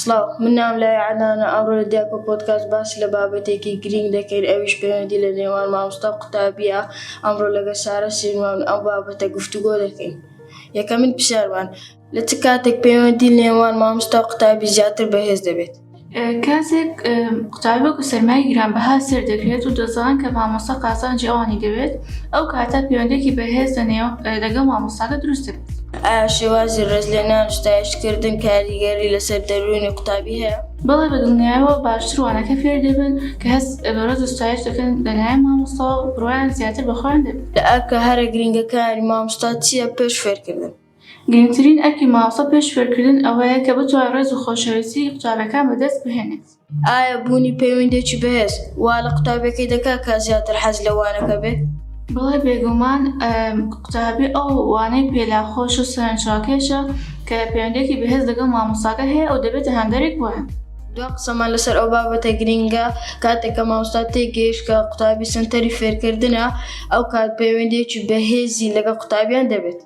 سڵاو، من نام لای عەدنانە. ئەمڕۆ لە دیاکۆ پۆدکاست باسی لە بابەتێکی گرنگ دەکەین، ئەویش پەیوەندی لە نێوان مامۆستا و قوتابیە. ئەمڕۆ لەگەڵ سارە سینوان ئەو بابەتە گفتوگۆ دەکەین. یەکەمین پرسیارمان، لە چ کاتێک پەیوەندی لە نێوان مامۆستا و قوتابی زیاتر بەهێز دەبێت؟ کاتێک قوتابی وەکو سەرمای گرانبەها سەر دەکرێت و دەزانن کە مامۆستا قازانجی ئەوانی دەوێت، ئەو کاتە پەیوەندێکی بەهێز لەگەڵ مامۆستاکە دروست دەبێت. ئایا شێوازی ڕێزلێنان و ستایشکردن کاریگەری لەسەر دەروونی قوتابی هەیە؟ بەڵێ، بەدڵنیاییەوە باشتر وانەکە فێر دەبن کە هەست بەڕێز و ستایش دەکەن لەلایەن مامۆستا و بڕوایان زیاتر بەخۆیان دەبێت. لە ئەرکە هەرە گرنگەکانی مامۆستا چییە پێش فێرکردن؟ گرنگترین ئەرکی مامۆستا پێش فێرکردن ئەوەیە کە بتوانێت ڕێز و خۆشەویستی قوتابەکان بەدەست بهێنێت. ئایا بوونی پەیوەندێکی بەهێز وا لە قوتابەکەی دەکات کە زیاتر حەز لە وانەکە بێت؟ بەڵێ، بێگومان قوتابی ئەو وانەی پێلاخۆش و سەرنجڕاکێشە کە پەیوەندێکی بەهێز لەگەڵ مامۆستاکە هەیە و دەبێتە هەندێرێک بۆیان. دوا قسەمان لەسەر ئەو بابەتە گرنگە کاتێک کە مامۆستا تێگەیشت کە قوتابی سنتەری فێرکردنە، ئەو کات پەیوەندێکی بەهێزی لەگەڵ قوتابیان دەبێت.